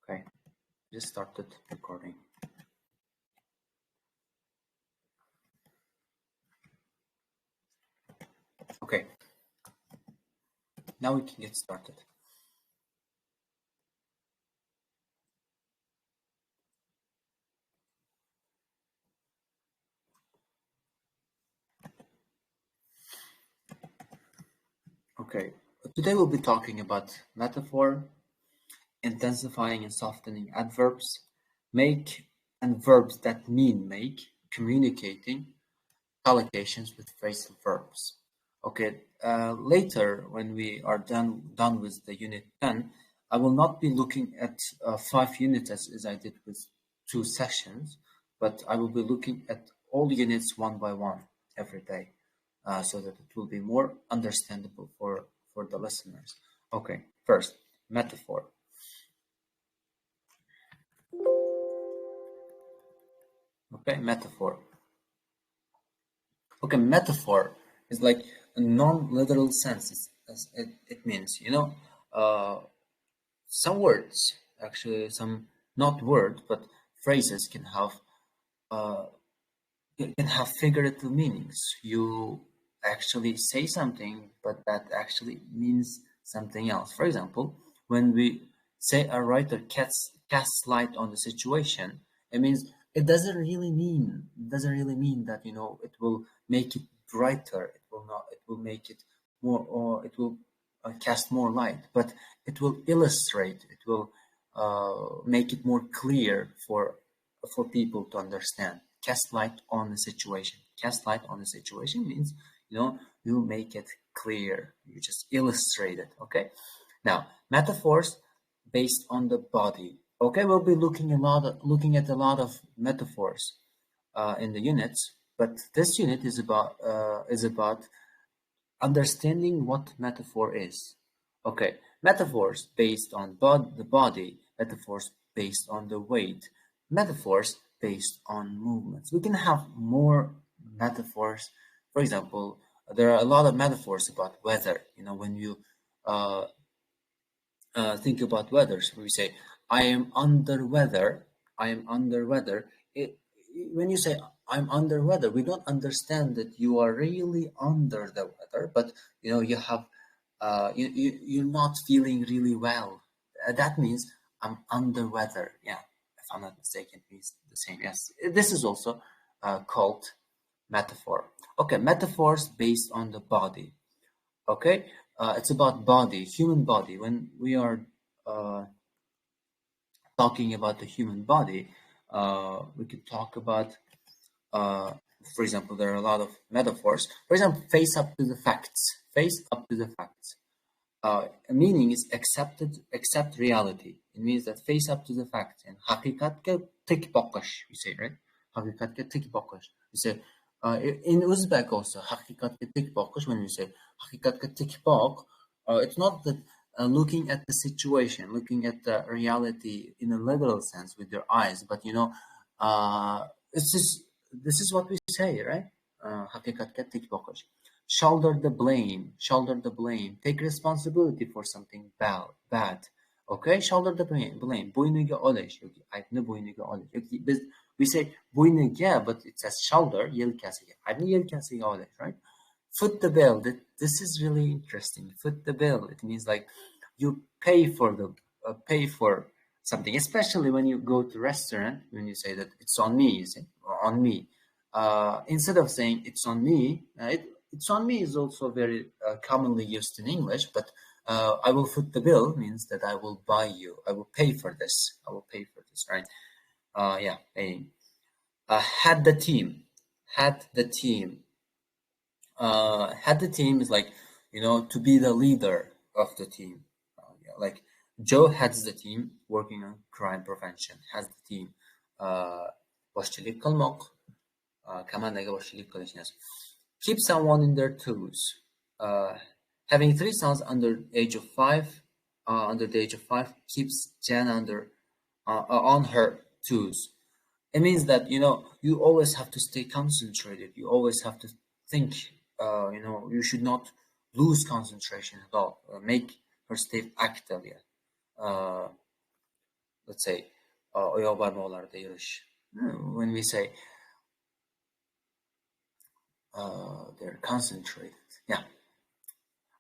Okay, just started recording. Okay, now we can get started. Okay, today we'll be talking about metaphor, intensifying and softening adverbs, make and verbs that mean make, communicating, collocations with phrasal verbs. Okay, later when we are done with the unit 10, I will not be looking at 5 units as I did with 2 sessions, but I will be looking at all units one by one every day, so that it will be more understandable for the listeners. Okay, first, metaphor. Okay, metaphor. Okay, metaphor is like a non-literal sense. It means, uh, some words, actually, some not words, but phrases uh, can have figurative meanings. You actually say something, but that actually means something else. For example, when we say a writer casts light on the situation, it means it doesn't really mean that it will make it brighter. It will not. It will make it more, or it will cast more light. But it will illustrate. It will make it more clear for people to understand. Cast light on the situation. Cast light on the situation means you make it clear. You just illustrate it. Okay. Now, metaphors based on the body. Okay, we'll be looking at a lot of metaphors in the units, but this unit is about understanding what metaphor is. Okay, metaphors based on the body, metaphors based on the weight, metaphors based on movements. We can have more metaphors. For example, there are a lot of metaphors about weather. When you uh, think about weather, so we say, I am under weather. I am under weather. When you say I'm under weather, we don't understand that you are really under the weather, but you have you're not feeling really well. That means I'm under weather. Yeah, if I'm not mistaken, it means the same. Yes, this is also called metaphor. Okay, metaphors based on the body. Okay, it's about body, human body. When we are uh, talking about the human body, we could talk about, uh, for example, there are a lot of metaphors. For example, face up to the facts. Face up to the facts. Meaning is accept reality. It means that face up to the facts. And haqiqatga tik boqish, we say, right? Haqiqatga tik boqish. We say in Uzbek also, haqiqatga tik boqish. When we say haqiqatga tik boq, it's not that looking at the situation, looking at the reality in a literal sense with your eyes, but it's just this is what we say, right? Haqiqatga tik boqish. Shoulder the blame, take responsibility for something bad. Okay, shoulder the blame. Boyniga olish yoki aybni boyniga olish. Yoki we say boyniga, but it says shoulder, yelkasiga. Aybni yelkasiga olish, right? Foot the bill. This is really interesting. Foot the bill. It means like you pay for something, especially when you go to restaurant. When you say that it's on me, you say on me. Instead of saying it's on me, it's on me is also very commonly used in English, but I will foot the bill means that I will buy you. I will pay for this. I will pay for this, right? Yeah, paying. Had the team. Had the team. Had the team is like, to be the leader of the team. Yeah, like Joe heads the team working on crime prevention. Has the team. Boshchilik qilmoq, komandaga boshchilik qilish. Keep someone in their toes. Having 3 sons under the age of 5 keeps Jen on her toes. It means that you always have to stay concentrated. You always have to think. You should not lose concentration at all. Make her stay active. Yeah. let's say oyağı barmalarda yarış. When we say they're concentrated. Yeah,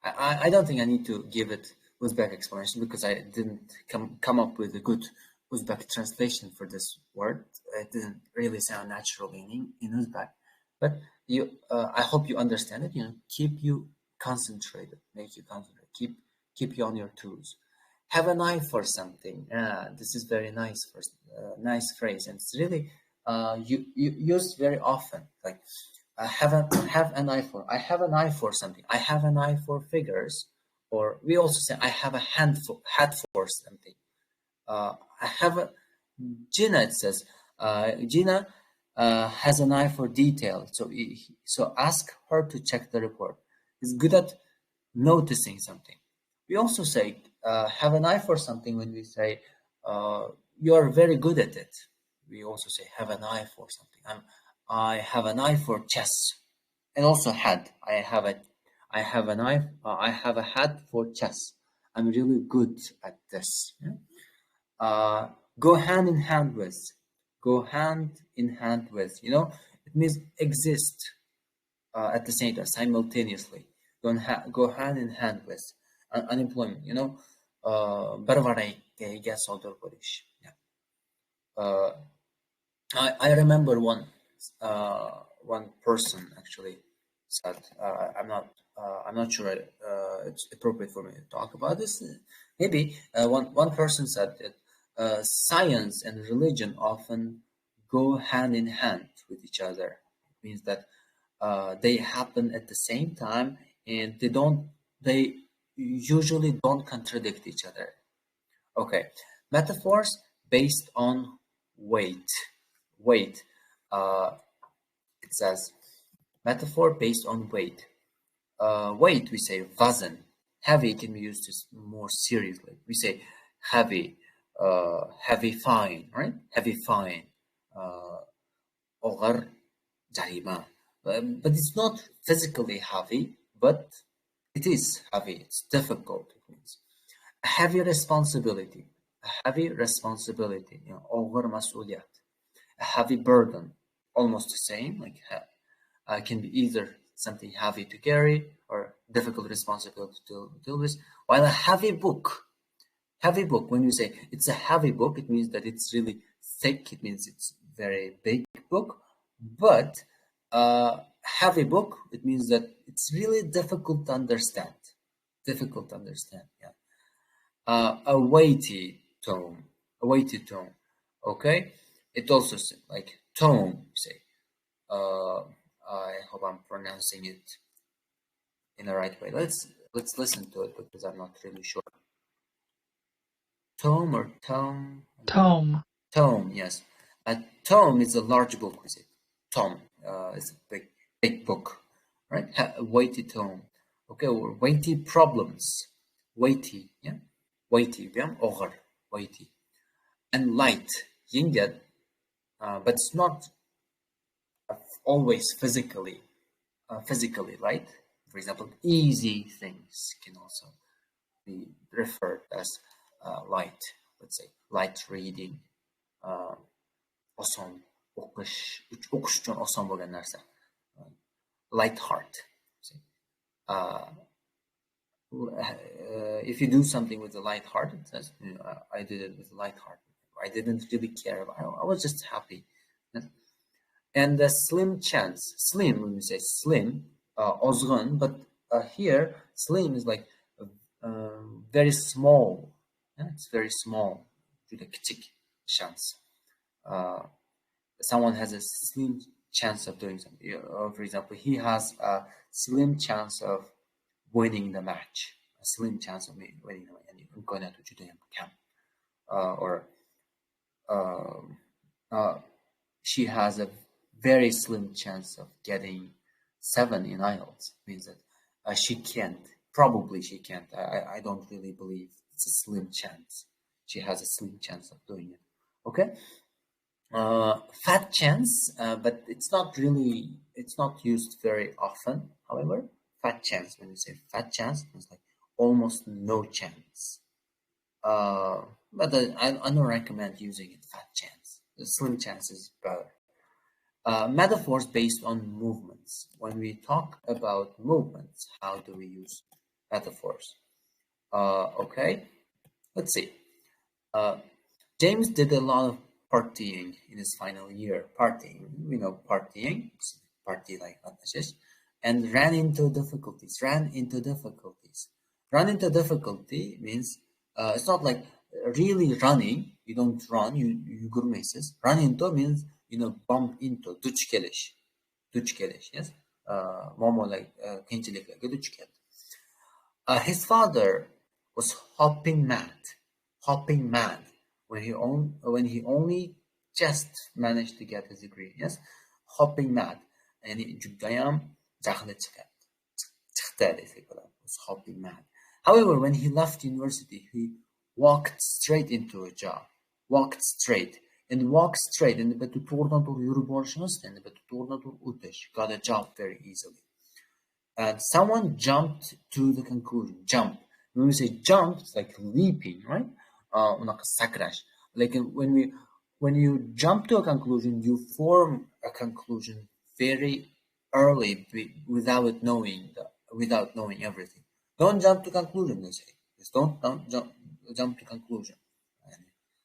I don't think I need to give it Uzbek explanation because I didn't come up with a good Uzbek translation for this word. It didn't really sound natural in Uzbek. But I hope you understand it. Keep you concentrated, make you concentrate, keep you on your toes. Have an eye for something. This is very nice for nice phrase, and it's really you used very often. Like have an eye for. I have an eye for something. I have an eye for figures, or we also say I have a hat for something. I have a Gina. It says Gina has an eye for detail. So ask her to check the report. Is good at noticing something. We also say have an eye for something when we say you are very good at it. We also say have an eye for something. I have an eye for chess, and also hat. I have an eye. I have a hat for chess. I'm really good at this. Yeah? Go hand in hand with. Go hand in hand with. It means exist at the same time, simultaneously. Go hand in hand with unemployment. Barvarai solder Polish. Yeah. I remember one person actually said I'm not sure it's appropriate for me to talk about this. Maybe one person said that science and religion often go hand in hand with each other. It means that they happen at the same time, and they usually don't contradict each other. Okay, metaphors based on weight. Weight. It says metaphor based on weight. Weight, we say vazn. Heavy can be used more seriously. We say heavy, heavy fine, right? Heavy fine. Ogar jarima. But it's not physically heavy, but it is heavy. It's difficult. It means a heavy responsibility. A heavy responsibility. Over masuliyat. A heavy burden. Almost the same. Like can be either something heavy to carry or difficult responsibility to deal with. While a heavy book, when you say it's a heavy book, it means that it's really thick. It means it's very big book. But heavy book, it means that it's really difficult to understand. Difficult to understand. Yeah. A weighty tone. A weighty tone. Okay. It also like tone. Say. I hope I'm pronouncing it in the right way. Let's listen to it because I'm not really sure. Tome or tome? Tome. Tome, yes. A tome is a large book. We say tome is a big book, right? A weighty tome. Okay, or weighty problems. Weighty, yeah. Weighty, yeah. Ogre, weighty. And light, yinged, but it's not always physically light. For example, easy things can also be referred as light. Let's say light reading, oson o'qish uchun oson bo'lgan narsa. Light heart. If you do something with a light heart, it says, I did it with a light heart. I didn't really care. I was just happy. And the slim chance. Slim, when we say slim, ozg'un, but here slim is like very small. Yeah, it's very small. Juda kichik chance. Someone has a slim chance of doing something. For example, he has a slim chance of winning the match. A slim chance of winning the match. And going to juda camp. Or she has a very slim chance of getting 7 in IELTS. Means that she can't. Probably she can't. I don't really believe it's a slim chance. She has a slim chance of doing it. Okay. Fat chance, but it's not used very often. However, fat chance. When you say fat chance, it's like almost no chance. But I don't recommend using it fat chance. The slim chance is better. Metaphors based on movements. When we talk about movements, how do we use metaphors? Okay, let's see. Uh, James did a lot of partying in his final year. Partying, we know partying, party like anlaşış, and ran into difficulties. Ran into difficulties. Run into difficulty means it's not like really running. You don't run. You gurmesiz. Run into means bump into. Duch kelish. Duch kelish. Yes. Momo like qiyinchiliklarga duch keldi. His father was hopping mad when he only just managed to get his degree. Yes, hopping mad, and judayam jahli chiqdi. Was hopping mad. However, when he left university, he walked straight into a job. Walked straight. And walk straight. And but to to'g'ridan to'g'ri yurib borishimiz, and but to to'g'ridan to'g'ri o'tish. Got a job very easily. And someone jumped to the conclusion. Jump. When we say jump, it's like leaping, right? Sakrash. Like when you jump to a conclusion, you form a conclusion very early without knowing everything. Don't jump to conclusion, they say. Just don't jump to conclusion.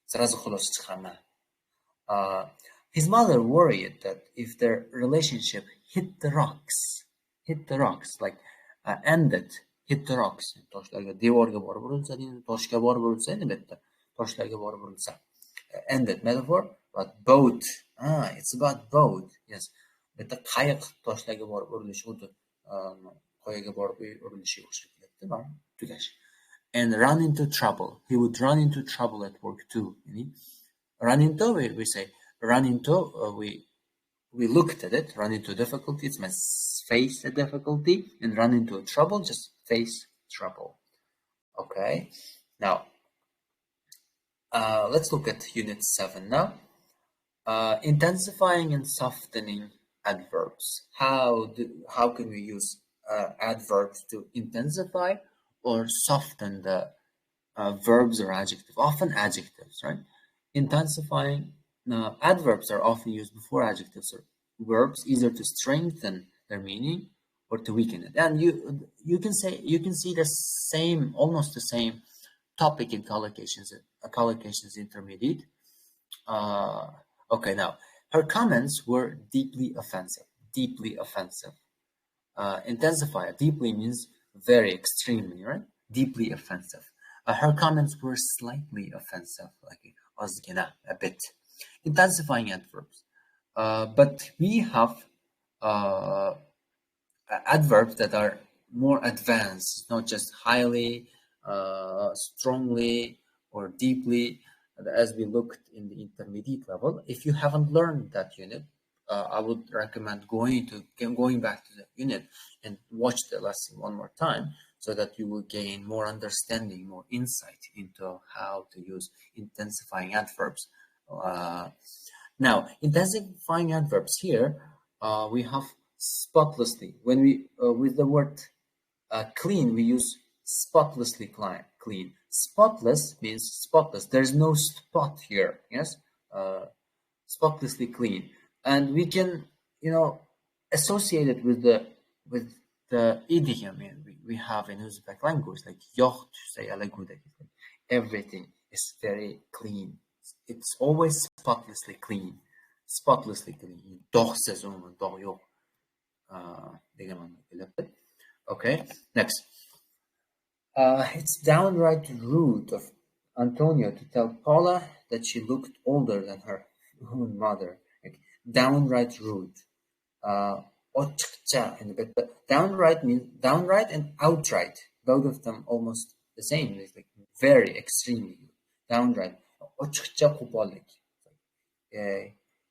سرازو خلاص çıkarma. His mother worried that if their relationship hit the rocks, like ended, hit the rocks. Toshlarga, devorga borib urilsa, toshga borib urilsa, albatta, toshlarga borib urilsa. Ended metaphor, but boat. It's about boat. Yes. Bitta qayiq toshlarga borib urilishi xuddi qoyaga borib urilishiga o'xshab ketadi. Tugash. And run into trouble. He would run into trouble at work too. Run into, we say, run into, we looked at it, run into difficulty, it means face a difficulty, and run into trouble, just face trouble. Okay, now, let's look at unit 7 now. Intensifying and softening adverbs. How can we use adverbs to intensify or soften the verbs or adjectives? Often adjectives, right? Intensifying adverbs are often used before adjectives or verbs, either to strengthen their meaning or to weaken it. And you can see the same, almost the same topic in collocations intermediate. Okay, now her comments were deeply offensive. Deeply offensive. Intensify. Deeply means very extremely, right? Deeply offensive. Her comments were slightly offensive, like a bit. Intensifying adverbs. But we have adverbs that are more advanced, not just highly, strongly, or deeply, as we looked in the intermediate level. If you haven't learned that unit, I would recommend going back to the unit and watch the lesson one more time, so that you will gain more understanding, more insight into how to use intensifying adverbs. Now, intensifying adverbs here, we have spotlessly. When we with the word clean, we use spotlessly clean. Spotless means spotless. There's no spot here. Yes, spotlessly clean, and we can associate it with the idiom we have in Uzbek language, like yoh say everything is very clean. It's always spotlessly clean. Spotlessly clean. Doch says doch yoh. Okay, next. It's downright rude of Antonio to tell Paula that she looked older than her own mother. Like, downright rude. Downright means downright and outright. Both of them almost the same. It's like very extremely downright.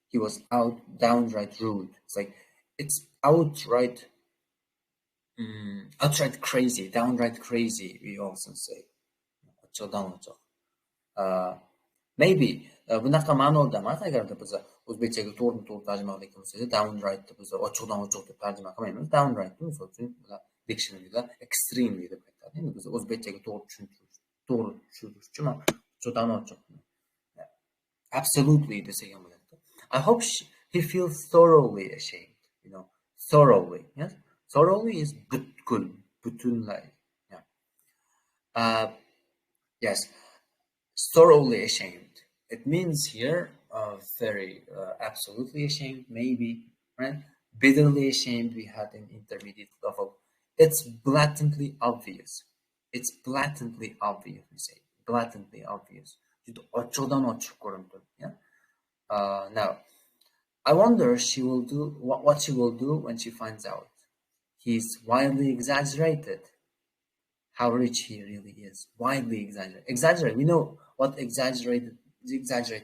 He was downright rude. It's like it's outright crazy, downright crazy. We also say maybe bunaqa ma'noda emas. Agarda biz o'zbekchaga to'g'ri tarjima qiladigan bo'lsak, downright biz ochiqdan ochiq deb tarjima qilmaymiz. Downright misol uchun dictionaryda extremely deb aytadi. Endi biz o'zbekchaga to'g'ri tushuntirish to'g'ri tushuntiruvchi juda nochuk. Absolutely desagan bo'ladi. I hope he feels thoroughly ashamed. Thoroughly. Yes, thoroughly is butkul, butunlay. Yeah. Uh, yes, thoroughly ashamed. It means here very absolutely ashamed, maybe, right? Bitterly ashamed. We had an intermediate level. It's blatantly obvious. It's blatantly obvious. We say blatantly obvious. Ochiqdan ochiq ko'rinib turibdi. Yeah. Now, I wonder she will do what she will do when she finds out. He's wildly exaggerated how rich he really is. Wildly exaggerate. Exaggerate. We know what exaggerate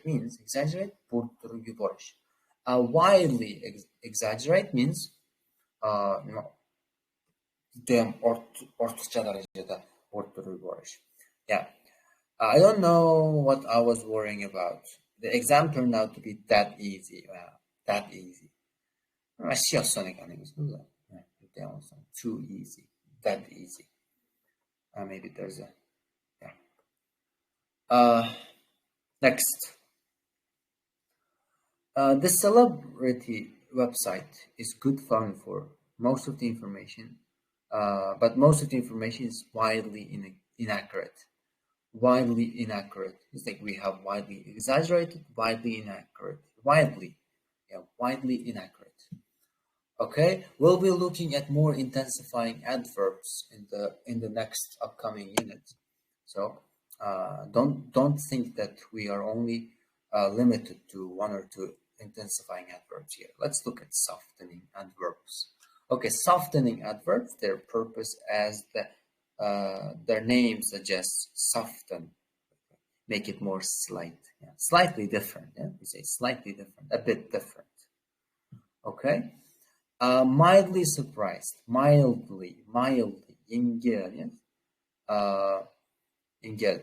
means. Exaggerate, bo'rttirib yuborish. Wildly exaggerate means judayam ortiqcha darajada bo'rttirib yuborish. Yeah. I don't know what I was worrying about. The exam turned out to be that easy. Wow, that easy. Too easy. That easy. Maybe there's a yeah. Next. The celebrity website is good fun for most of the information, but most of the information is widely inaccurate. Widely inaccurate. It's like we have widely exaggerated, widely inaccurate, widely inaccurate. Okay, we'll be looking at more intensifying adverbs in the next upcoming unit. So don't think that we are only limited to one or two intensifying adverbs here. Let's look at softening adverbs. Okay, softening adverbs, their purpose as their name suggests, soften, make it more slight, slightly different. Yeah, we say slightly different, a bit different. Okay, mildly surprised, mildly, ingel, ingel.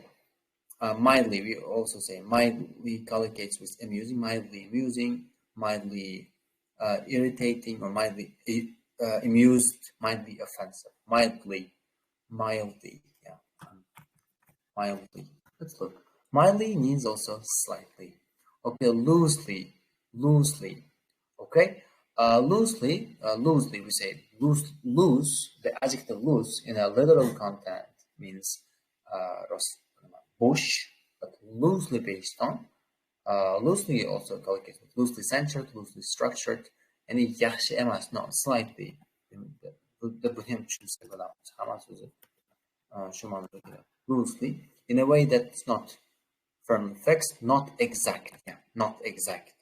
Mildly, we also say mildly collocates with amusing, mildly amusing, mildly irritating, or mildly amused, mildly offensive, mildly, yeah, mildly. Let's look. Mildly means also slightly. Okay, loosely. Okay, loosely we say loose. The adjective loose in a literal content means bush, but loosely based on. Loosely also collocates with loosely centered, loosely structured, and yaxshi emas, no, slightly. Loosely, in a way that's not firmly fixed, not exact. Yeah, not exact.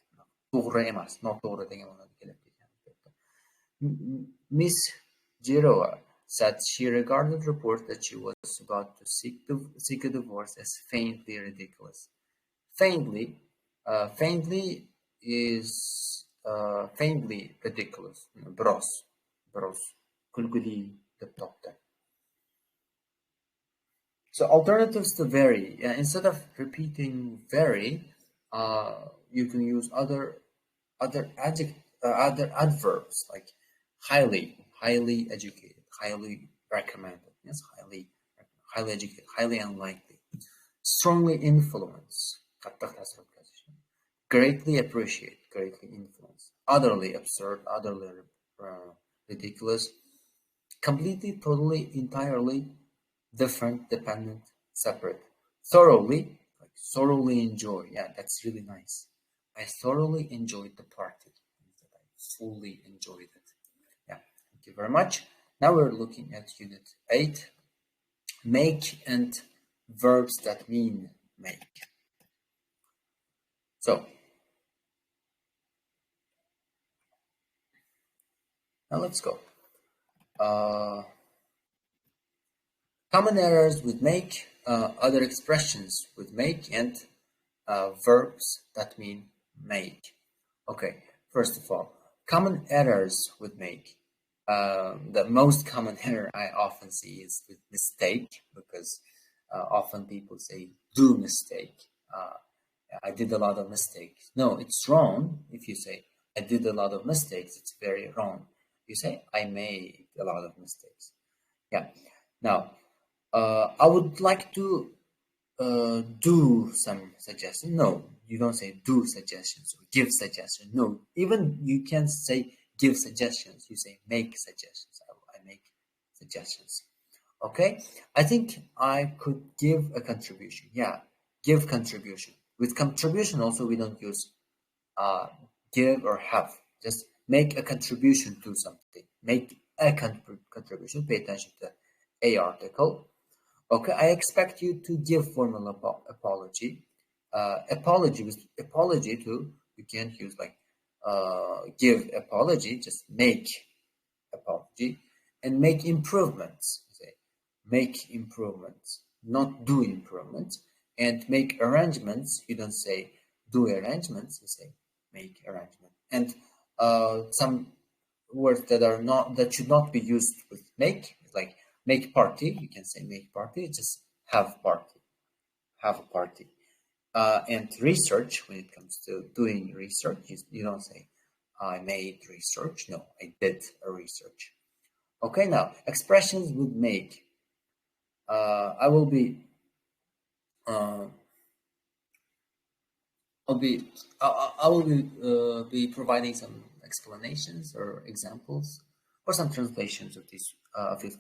To'g'ri emas, noto'g'ri degan ma'noda kelib ketgan. Miss Jirova said she regarded reports that she was about to seek a divorce as faintly ridiculous. Faintly is faintly ridiculous. Bros, kulguli deb topdi. So alternatives to very. Instead of repeating very, you can use other adverbs like highly educated, highly recommended. Yes, highly educated, highly unlikely, strongly influence, greatly appreciate, greatly influence, utterly absurd, utterly ridiculous, completely, totally, entirely, different, dependent, separate, thoroughly, like thoroughly enjoy. Yeah, that's really nice. I thoroughly enjoyed the party. I fully enjoyed it. Yeah, thank you very much. Now we're looking at Unit 8, make and verbs that mean make. So, now let's go. Common errors with make, other expressions with make, and verbs that mean make. Okay, first of all, common errors with make. The most common error I often see is with mistake, because often people say do mistake. I did a lot of mistakes. No, it's wrong if you say I did a lot of mistakes. It's very wrong. You say I made a lot of mistakes. Yeah. Now, I would like to do some suggestion. No, you don't say do suggestions or give suggestions. No, even you can say give suggestions. You say make suggestions. I make suggestions. Okay, I think I could give a contribution. Yeah, give contribution. With contribution also we don't use uh, give or have. Just make a contribution to something. Make a contribution. Pay attention to a article. Okay, I expect you to give formal apology. Apology with apology too. You can't use like give apology. Just make apology and make improvements. Say make improvements, not do improvements, and make arrangements. You don't say do arrangements. You say make arrangement. And some words that are not that should not be used with like make party. You can say make party. Just have a party. And research, when it comes to doing research, you don't say I made research. No, I did a research. Okay, now expressions would make. I will be. Uh, I'll be. I will be providing some explanations or examples or some translations of these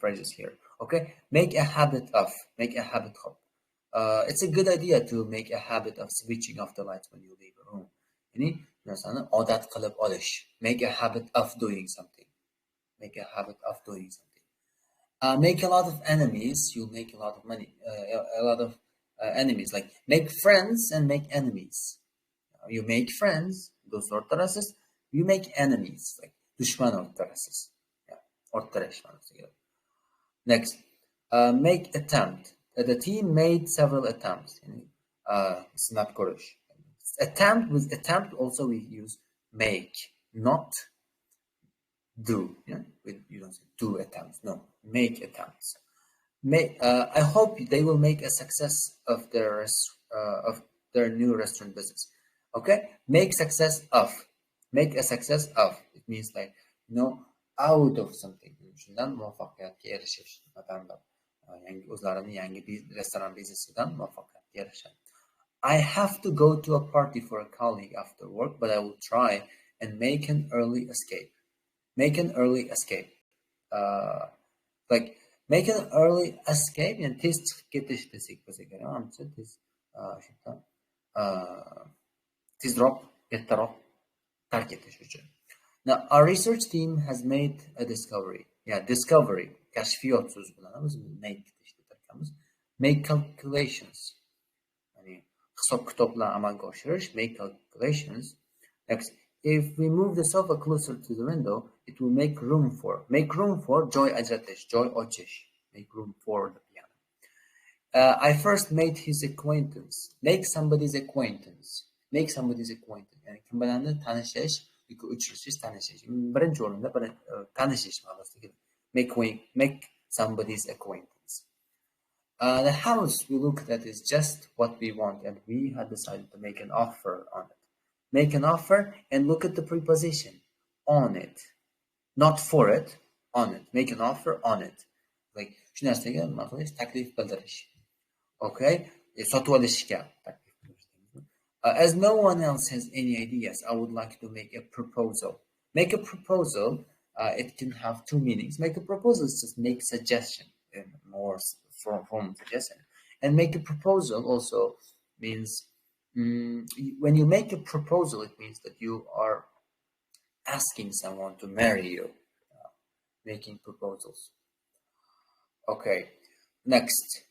phrases here. Okay, make a habit of. Make a habit of. It's a good idea to make a habit of switching off the lights when you leave a room. Yani, مثلا عادت قلب olish. Make a habit of doing something. Make a habit of doing something. Make a lot of enemies, you'll make a lot of money. A lot of enemies. Like make friends and make enemies. You make friends, those ortarasız. You make enemies. Like düşman ortarasız. Yeah. Ortara düşmanız together. Next, make attempt. The team made several attempts. Snap koruş. Attempt with attempt also we use make, not do. Yeah, you don't say do attempts. No, make attempts. I hope they will make a success of their new restaurant business. Okay, make success of. Make a success of. It means like out of something. Shundan muvaffaqiyatga erishish. Masalan, yangi restoran biznesidan muvaffaqiyatga erishadi. I have to go to a party for a colleague after work, but I will try and make an early escape. Make an early escape. Like make an early escape and tez chiqib ketish desek bo'lsa kerak. Manimcha tezroq, ertaroq tark etish uchun. Now, our research team has made a discovery. Yeah, discovery. Kashfiyot so'zi bilan biz make ishlatamiz. Make calculations. Ya'ni hisob kitoblar amalga oshirish. Make calculations. Next, if we move the sofa closer to the window, it will make room for. Make room for joy ajratish, joy ochish. Make room for the piano. I first made his acquaintance. Make somebody's acquaintance. Make somebody's acquaintance. Yani kim bilandir tanishish yoki uchrashish, tanishish. Birinchi o'rinda tanishish ma'nosida. Make somebody's acquaintance. The house we looked at is just what we want, and we had decided to make an offer on it. Make an offer and look at the preposition on it, not for it, on it. Make an offer on it. Like shu narsaga nima qilish, taklif bildirish. Okay, sotib olishga taklif bildirish. As no one else has any ideas, I would like to make a proposal. Make a proposal. It can have two meanings. Make a proposal is just make suggestion, more from suggestion, and make a proposal also means. When you make a proposal, it means that you are asking someone to marry you, making proposals. Okay, next,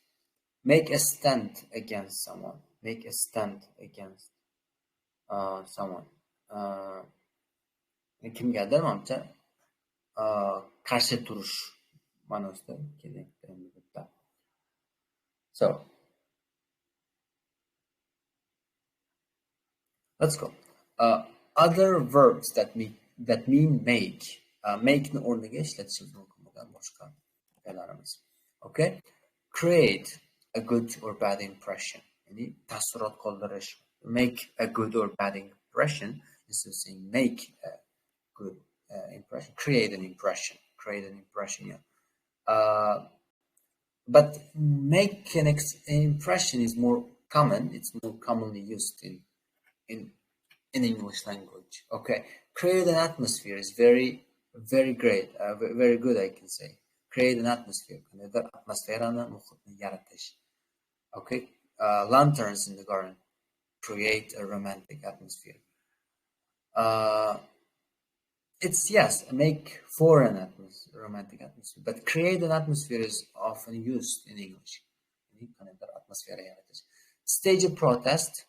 make a stand against someone. Make a stand against someone. Kimgadir manimcha qarshi turish ma'nosida kerak. So let's go. Other verbs that mean make. Make'ni o'rniga ishlatishimiz mumkin bo'lgan boshqa fe'llarimiz. Okay? Create a good or bad impression. Yani taassurot qoldirish. Make a good or bad impression is to say make a good impression. Create an impression. Create an impression. Yeah. But make an impression is more common. It's more commonly used in in English language. Okay, create an atmosphere is very great, very good. I can say create an atmosphere. Atmosferani muhitni yaratish. Okay, lanterns in the garden create a romantic atmosphere. Uh, it's yes, make for an romantic atmosphere, but create an atmosphere is often used in English. Atmosphere yaratish. Stage a protest.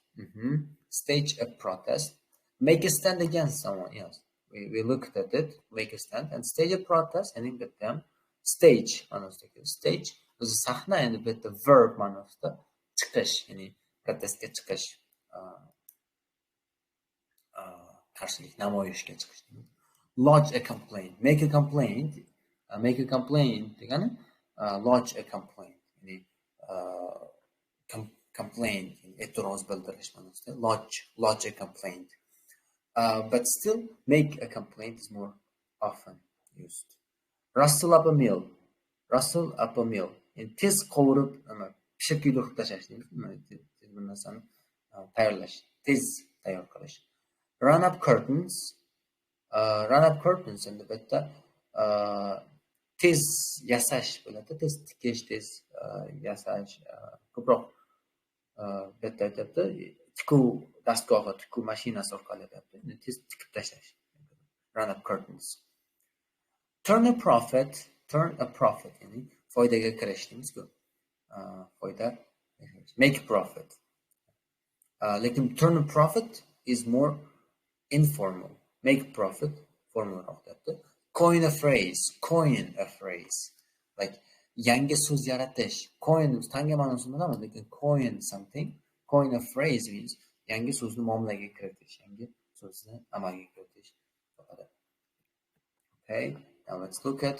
Stage a protest. Make a stand against someone else. We looked at it. Make a stand and stage a protest. And in them stage manasida. Stage o'zi sahna endi bu yerda verb ma'nosida chiqish, ya'ni protestga chiqish, qarshilik namoyishga chiqish. Lodge a complaint. Make a complaint. Make a complaint degani lodge a complaint. Ya'ni complaint, e'tiroz bildirish ma'nosida. Lodge a complaint. But still, make a complaint is more often used. Rustle up a meal. Rustle up a meal. Tez qovurib, pishib kuydirib tashlash deymiz. Tez bir narsani tayyorlash. Tez tayyor qilish. Run up curtains. Run up curtains endi bu yerda tez yasash bo'ladi. Tez tikish, tez yasash, ko'proq bu yerda aytyapti. Tikuv dastgohi, tikuv mashinasi orqali aytyapti. Tez tikib tashlash. Run up curtains. Turn a profit, ya'ni foydaga kirish deymiz-ku. Foyda, make profit. Lekin turn a profit is more informal. Make profit formalroq deyapti. Coin a phrase. Like yangi so'z yaratish. Coin tanga ma'nosini bilamiz, lekin coin something, coin a phrase means yangi so'zni muomalaga kiritish, yangi so'zni amalga kiritish. Okay, now let's look at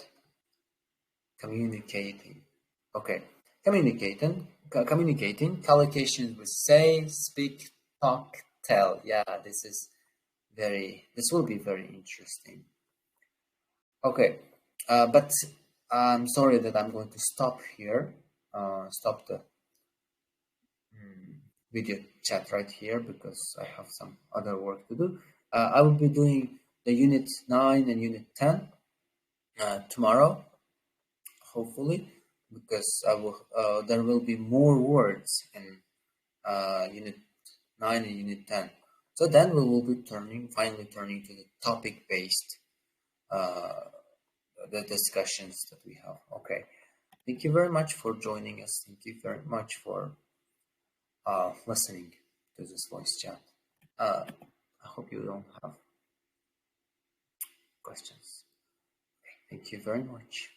communicating. Okay, communicating, collocations with say, speak, talk, tell. Yeah, this will be very interesting. Okay, but I'm sorry that I'm going to stop here. Stop the video chat right here because I have some other work to do. I will be doing the unit 9 and unit 10 tomorrow, hopefully, because there will be more words in unit 9 and unit 10. So then we will be finally turning to the topic-based the discussions that we have. Okay, thank you very much for joining us. Thank you very much for listening to this voice chat. I hope you don't have questions. Okay, thank you very much.